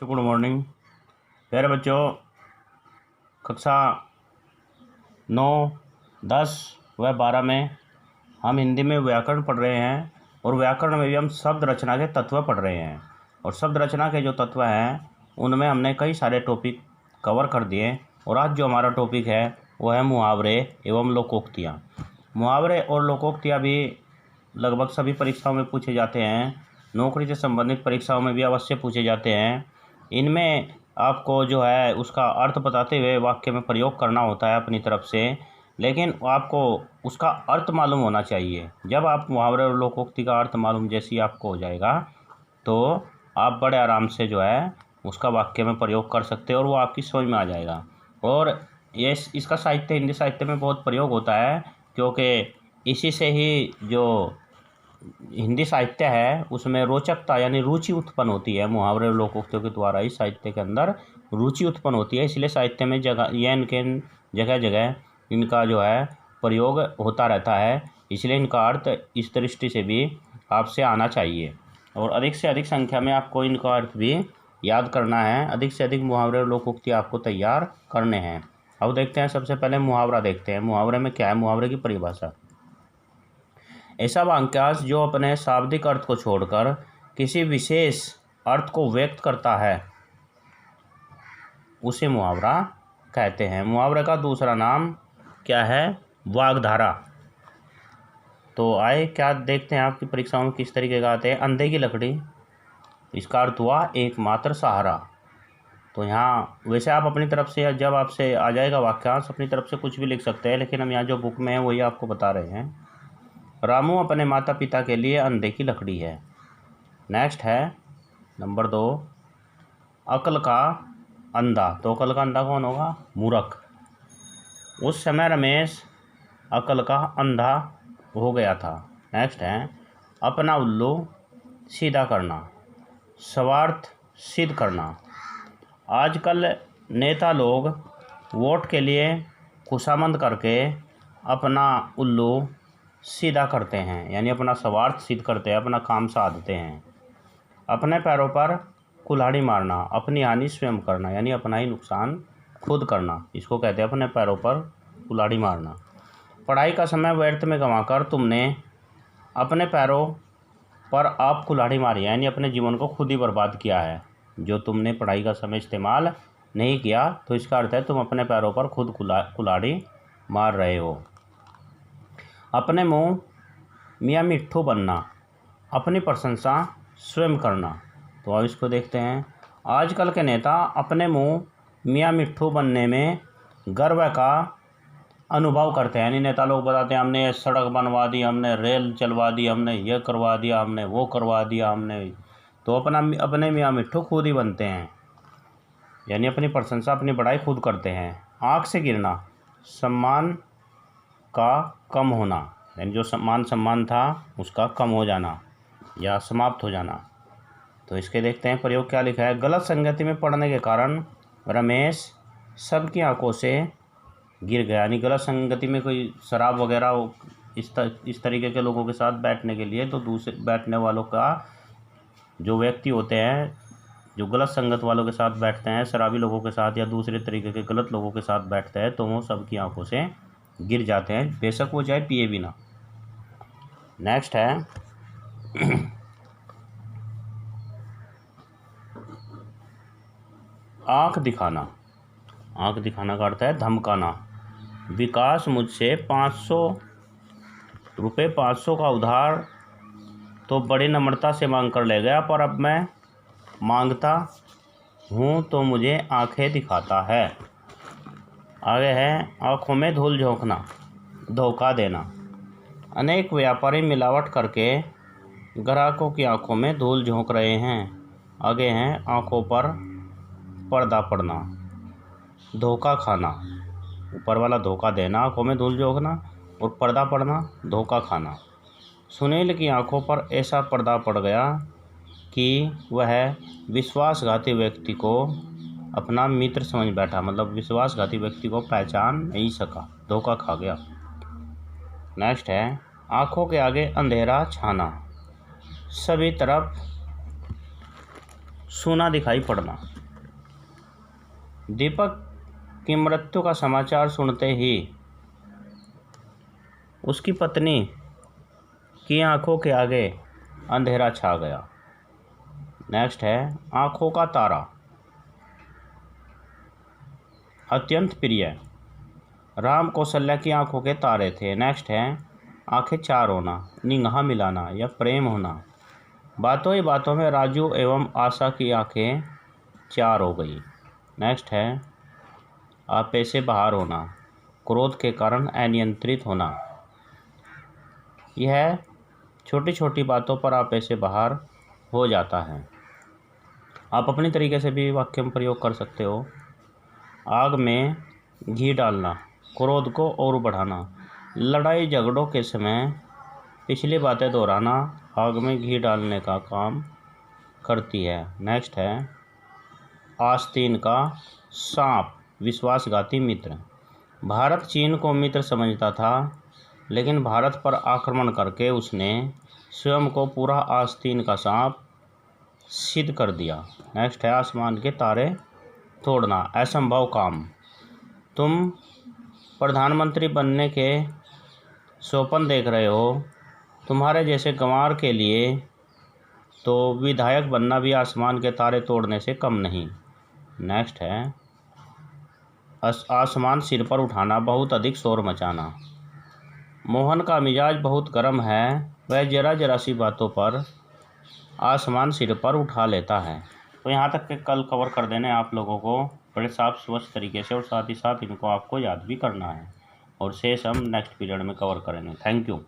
Good morning प्यारे बच्चों। कक्षा 9, 10 व 12 में हम हिंदी में व्याकरण पढ़ रहे हैं और व्याकरण में भी हम शब्द रचना के तत्व पढ़ रहे हैं। और शब्द रचना के जो तत्व हैं उनमें हमने कई सारे टॉपिक कवर कर दिए। और आज जो हमारा टॉपिक है वो है मुहावरे एवं लोकोक्तियाँ। मुहावरे और लोकोक्तियाँ भी लगभग सभी परीक्षाओं में पूछे जाते हैं, नौकरी से संबंधित परीक्षाओं में भी अवश्य पूछे जाते हैं। इनमें आपको जो है उसका अर्थ बताते हुए वाक्य में प्रयोग करना होता है अपनी तरफ से, लेकिन आपको उसका अर्थ मालूम होना चाहिए। जब आप मुहावरे और लोकोक्ति का अर्थ मालूम जैसी आपको हो जाएगा तो आप बड़े आराम से जो है उसका वाक्य में प्रयोग कर सकते हैं और वो आपकी समझ में आ जाएगा। और ये इसका साहित्य हिंदी साहित्य में बहुत प्रयोग होता है, क्योंकि इसी से ही जो हिंदी साहित्य है उसमें रोचकता यानी रुचि उत्पन्न होती है। मुहावरे और लोकोक्तियों के द्वारा ही साहित्य के अंदर रुचि उत्पन्न होती है, इसलिए साहित्य में इनके जगह जगह इनका जो है प्रयोग होता रहता है। इसलिए इनका अर्थ इस दृष्टि से भी आपसे आना चाहिए और अधिक से अधिक संख्या में आपको इनका अर्थ भी याद करना है। अधिक से अधिक मुहावरे और लोकोक्ति आपको तैयार करने हैं। अब देखते हैं, सबसे पहले मुहावरा देखते हैं। मुहावरे में क्या है? मुहावरे की परिभाषा: ऐसा वाक्यांश जो अपने शाब्दिक अर्थ को छोड़कर किसी विशेष अर्थ को व्यक्त करता है उसे मुहावरा कहते हैं। मुहावरे का दूसरा नाम क्या है? वाग्धारा। तो आए क्या देखते हैं आपकी परीक्षाओं में किस तरीके का आते हैं। अंधे की लकड़ी, इसका अर्थ हुआ एकमात्र सहारा। तो यहाँ वैसे आप अपनी तरफ से, जब आपसे आ जाएगा वाक्यांश, अपनी तरफ से कुछ भी लिख सकते हैं, लेकिन हम यहाँ जो बुक में है वही आपको बता रहे हैं। रामू अपने माता पिता के लिए अंधे की लकड़ी है। नेक्स्ट है नंबर 2, अक्ल का अंधा। तो अक्ल का अंधा कौन होगा? मूर्ख। उस समय रमेश अक्ल का अंधा हो गया था। नेक्स्ट है अपना उल्लू सीधा करना, स्वार्थ सिद्ध करना। आजकल नेता लोग वोट के लिए खुशामद करके अपना उल्लू सीधा करते हैं, यानी अपना स्वार्थ सिद्ध करते हैं, अपना काम साधते हैं। अपने पैरों पर कुल्हाड़ी मारना, अपनी हानि स्वयं करना, यानी अपना ही नुकसान खुद करना, इसको कहते हैं अपने पैरों पर कुल्हाड़ी मारना। पढ़ाई का समय व्यर्थ में गंवाकर तुमने अपने पैरों पर आप कुल्हाड़ी मारी, यानी अपने जीवन को खुद ही बर्बाद किया है। जो तुमने पढ़ाई का समय इस्तेमाल नहीं किया तो इसका अर्थ है तुम अपने पैरों पर खुद कुल्हाड़ी मार रहे हो। अपने मुँह मियाँ मिट्ठू बनना, अपनी प्रशंसा स्वयं करना। तो अब इसको देखते हैं। आजकल के नेता अपने मुँह मियाँ मिट्ठू बनने में गर्व का अनुभव करते हैं, यानी नेता लोग बताते हैं हमने सड़क बनवा दी, हमने रेल चलवा दी, हमने ये करवा दिया, हमने वो करवा दिया, हमने। तो अपने मियाँ मिट्ठू खुद ही बनते हैं, यानी अपनी प्रशंसा अपनी बड़ाई खुद करते हैं। आँख से गिरना, सम्मान का कम होना, यानी जो सम्मान था उसका कम हो जाना या समाप्त हो जाना। तो इसके देखते हैं प्रयोग क्या लिखा है। गलत संगति में पड़ने के कारण रमेश सबकी आंखों से गिर गया, यानी गलत संगति में कोई शराब वगैरह इस तरीके के लोगों के साथ बैठने के लिए, तो दूसरे बैठने वालों का जो व्यक्ति होते हैं जो गलत संगत वालों के साथ बैठते हैं, शराबी लोगों के साथ या दूसरे तरीके के गलत लोगों के साथ बैठते हैं, तो वो सबकी आंखों से गिर जाते हैं, बेशक वो चाहे पिए भी ना। नेक्स्ट है आँख दिखाना। आँख दिखाना का अर्थ है धमकाना। विकास मुझसे 500 रुपये 500 का उधार तो बड़ी नम्रता से मांग कर ले गया, पर अब मैं मांगता हूँ तो मुझे आंखें दिखाता है। आगे है आँखों में धूल झोंकना, धोखा देना। अनेक व्यापारी मिलावट करके ग्राहकों की आंखों में धूल झोंक रहे हैं। आगे हैं आंखों पर पर्दा पड़ना, धोखा खाना। ऊपर वाला धोखा देना, आंखों में धूल झोंकना, और पर्दा पड़ना धोखा खाना। सुनील की आंखों पर ऐसा पर्दा पड़ गया कि वह विश्वासघाती व्यक्ति को अपना मित्र समझ बैठा, मतलब विश्वासघाती व्यक्ति को पहचान नहीं सका, धोखा खा गया। नेक्स्ट है आंखों के आगे अंधेरा छाना, सभी तरफ सूना दिखाई पड़ना। दीपक की मृत्यु का समाचार सुनते ही उसकी पत्नी की आंखों के आगे अंधेरा छा गया। नेक्स्ट है आंखों का तारा, अत्यंत प्रिय। राम कौशल्या की आंखों के तारे थे। नेक्स्ट है आंखें चार होना, निगाह मिलाना या प्रेम होना। बातों ही बातों में राजू एवं आशा की आंखें चार हो गई। नेक्स्ट है आपे से बाहर होना, क्रोध के कारण अनियंत्रित होना। यह छोटी छोटी बातों पर आपे से बाहर हो जाता है। आप अपनी तरीके से भी वाक्य में प्रयोग कर सकते हो। आग में घी डालना, क्रोध को और बढ़ाना। लड़ाई झगड़ों के समय पिछली बातें दोहराना आग में घी डालने का काम करती है। नेक्स्ट है आस्तीन का सांप, विश्वासघाती मित्र। भारत चीन को मित्र समझता था, लेकिन भारत पर आक्रमण करके उसने स्वयं को पूरा आस्तीन का सांप सिद्ध कर दिया। नेक्स्ट है आसमान के तारे तोड़ना, असंभव काम। तुम प्रधानमंत्री बनने के स्वप्न देख रहे हो, तुम्हारे जैसे गंवार के लिए तो विधायक बनना भी आसमान के तारे तोड़ने से कम नहीं। नेक्स्ट है आसमान सिर पर उठाना, बहुत अधिक शोर मचाना। मोहन का मिजाज बहुत गर्म है, वह जरा जरा सी बातों पर आसमान सिर पर उठा लेता है। तो यहाँ तक के कल कवर कर देने आप लोगों को बड़े साफ स्वच्छ तरीके से, और साथ ही साथ इनको आपको याद भी करना है, और शेष हम नेक्स्ट पीरियड में कवर करेंगे। Thank you.